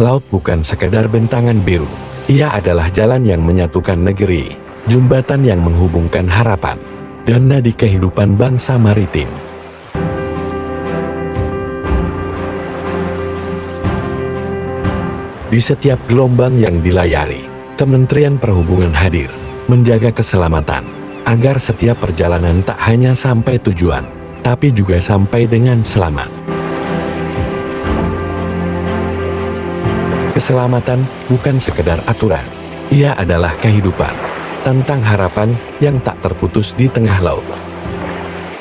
Laut bukan sekedar bentangan biru. Ia adalah jalan yang menyatukan negeri, jembatan yang menghubungkan harapan, dan nadi kehidupan bangsa maritim. Di setiap gelombang yang dilayari, Kementerian Perhubungan hadir, menjaga keselamatan, agar setiap perjalanan tak hanya sampai tujuan, tapi juga sampai dengan selamat. Keselamatan bukan sekedar aturan, ia adalah kehidupan, tentang harapan yang tak terputus di tengah laut.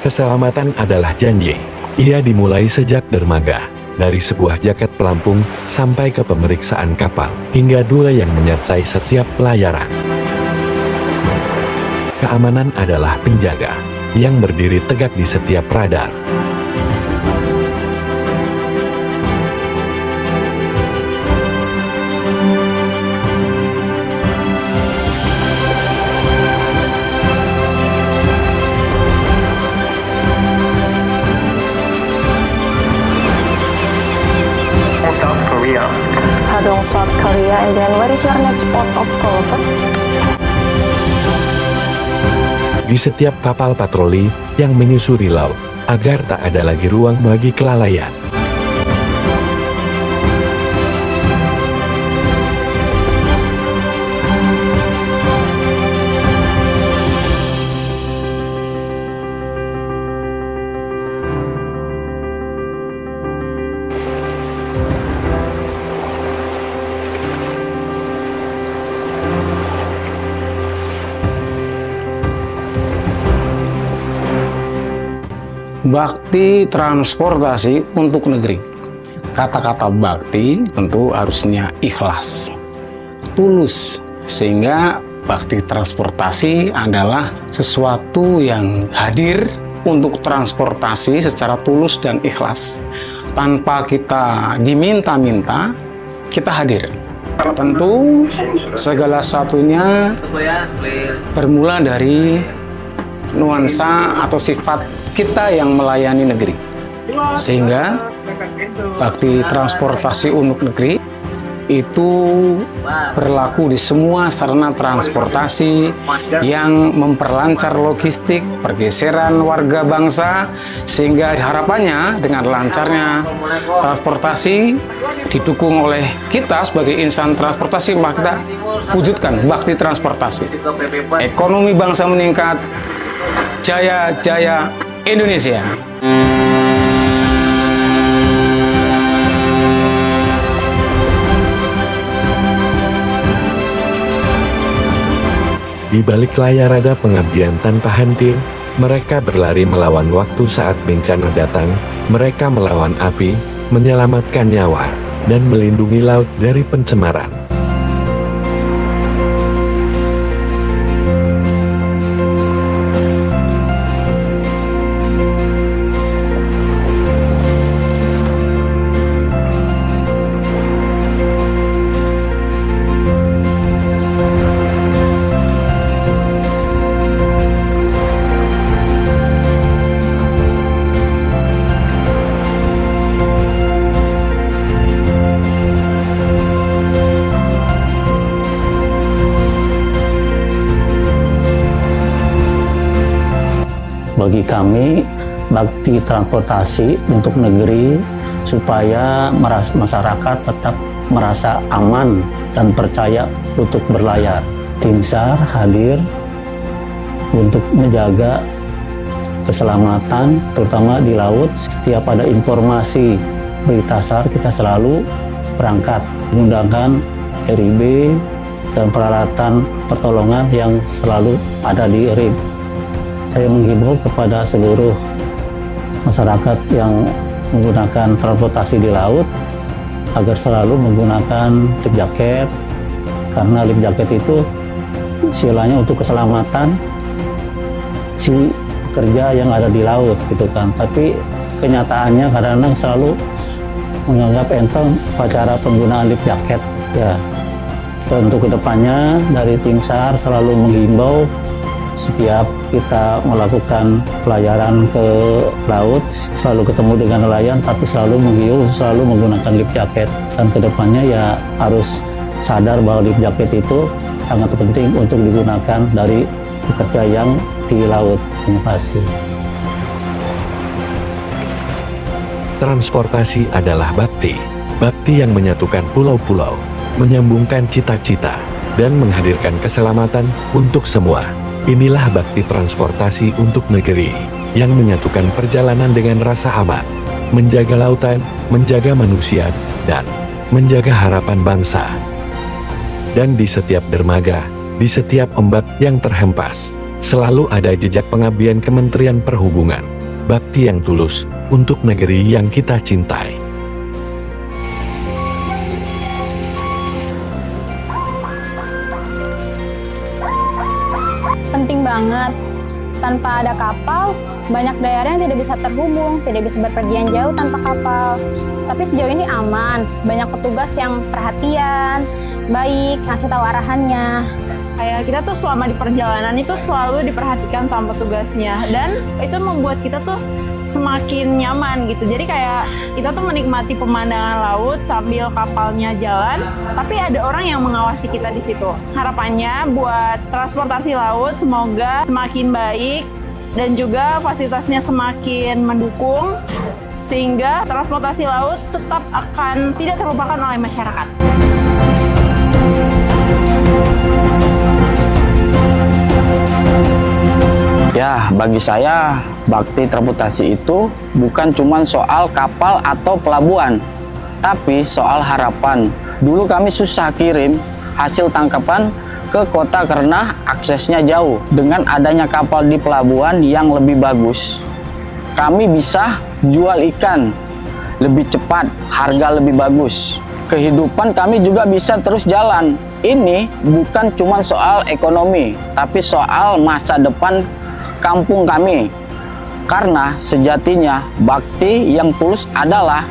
Keselamatan adalah janji, ia dimulai sejak dermaga, dari sebuah jaket pelampung sampai ke pemeriksaan kapal, hingga dua yang menyertai setiap pelayaran. Keamanan adalah penjaga, yang berdiri tegak di setiap radar. Hadong, South Korea, and then where is your next port of call, sir? Di setiap kapal patroli yang menyusuri laut, agar tak ada lagi ruang bagi kelalaian. Bakti transportasi untuk negeri. Kata-kata bakti tentu harusnya ikhlas, tulus, sehingga bakti transportasi adalah sesuatu yang hadir untuk transportasi secara tulus dan ikhlas. Tanpa kita diminta-minta, kita hadir. Tentu segala satunya bermula dari nuansa atau sifat kita yang melayani negeri, sehingga bakti transportasi untuk negeri itu berlaku di semua sarana transportasi yang memperlancar logistik pergeseran warga bangsa, sehingga harapannya dengan lancarnya transportasi didukung oleh kita sebagai insan transportasi, maka kita wujudkan bakti transportasi. Ekonomi bangsa meningkat, jaya-jaya Indonesia. Di balik layar ada pengabdian tanpa henti, mereka berlari melawan waktu saat bencana datang, mereka melawan api, menyelamatkan nyawa, dan melindungi laut dari pencemaran. Bagi kami, bakti transportasi untuk negeri supaya masyarakat tetap merasa aman dan percaya untuk berlayar. Tim SAR hadir untuk menjaga keselamatan, terutama di laut. Setiap ada informasi berita SAR, kita selalu berangkat menggunakan RIB dan peralatan pertolongan yang selalu ada di RIB. Saya menghimbau kepada seluruh masyarakat yang menggunakan transportasi di laut agar selalu menggunakan life jacket, karena life jacket itu istilahnya untuk keselamatan si pekerja yang ada di laut gitu kan. Tapi kenyataannya kadang-kadang selalu menganggap enteng cara penggunaan life jacket ya. Dan untuk kedepannya dari tim SAR selalu menghimbau setiap kita melakukan pelayaran ke laut, selalu ketemu dengan nelayan, tapi selalu menghiu, selalu menggunakan life jacket. Dan kedepannya ya harus sadar bahwa life jacket itu sangat penting untuk digunakan dari pekerja yang di laut. Terima kasih. Transportasi adalah bakti. Bakti yang menyatukan pulau-pulau, menyambungkan cita-cita, dan menghadirkan keselamatan untuk semua. Inilah bakti transportasi untuk negeri, yang menyatukan perjalanan dengan rasa aman, menjaga lautan, menjaga manusia, dan menjaga harapan bangsa. Dan di setiap dermaga, di setiap ombak yang terhempas, selalu ada jejak pengabdian Kementerian Perhubungan, bakti yang tulus untuk negeri yang kita cintai. Penting banget. Tanpa ada kapal, banyak daerah yang tidak bisa terhubung, tidak bisa berpergian jauh tanpa kapal. Tapi sejauh ini aman, banyak petugas yang perhatian, baik, ngasih tahu arahannya. Kayak kita tuh selama di perjalanan itu selalu diperhatikan sama petugasnya, dan itu membuat kita tuh semakin nyaman gitu. Jadi kayak kita tuh menikmati pemandangan laut sambil kapalnya jalan, tapi ada orang yang mengawasi kita di situ. Harapannya buat transportasi laut semoga semakin baik dan juga fasilitasnya semakin mendukung, sehingga transportasi laut tetap akan tidak terlupakan oleh masyarakat. Ya, bagi saya, bakti transportasi itu bukan cuma soal kapal atau pelabuhan, tapi soal harapan. Dulu kami susah kirim hasil tangkapan ke kota karena aksesnya jauh. Dengan adanya kapal di pelabuhan yang lebih bagus, kami bisa jual ikan lebih cepat, harga lebih bagus. Kehidupan kami juga bisa terus jalan. Ini bukan cuma soal ekonomi, tapi soal masa depan kampung kami. Karena sejatinya bakti yang tulus adalah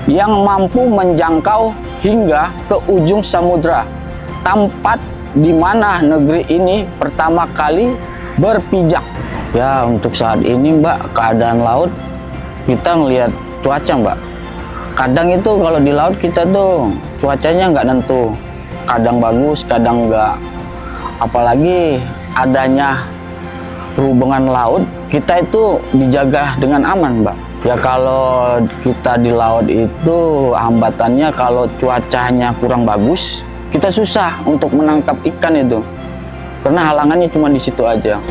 yang mampu menjangkau hingga ke ujung samudra, tempat di mana negeri ini pertama kali berpijak. Ya, untuk saat ini Mbak, keadaan laut kita ngelihat cuaca Mbak. Kadang itu kalau di laut kita tuh cuacanya nggak nentu, kadang bagus, kadang nggak. Apalagi adanya perhubungan laut, kita itu dijaga dengan aman Mbak. Ya kalau kita di laut itu hambatannya kalau cuacanya kurang bagus, kita susah untuk menangkap ikan itu. Karena halangannya cuma di situ aja.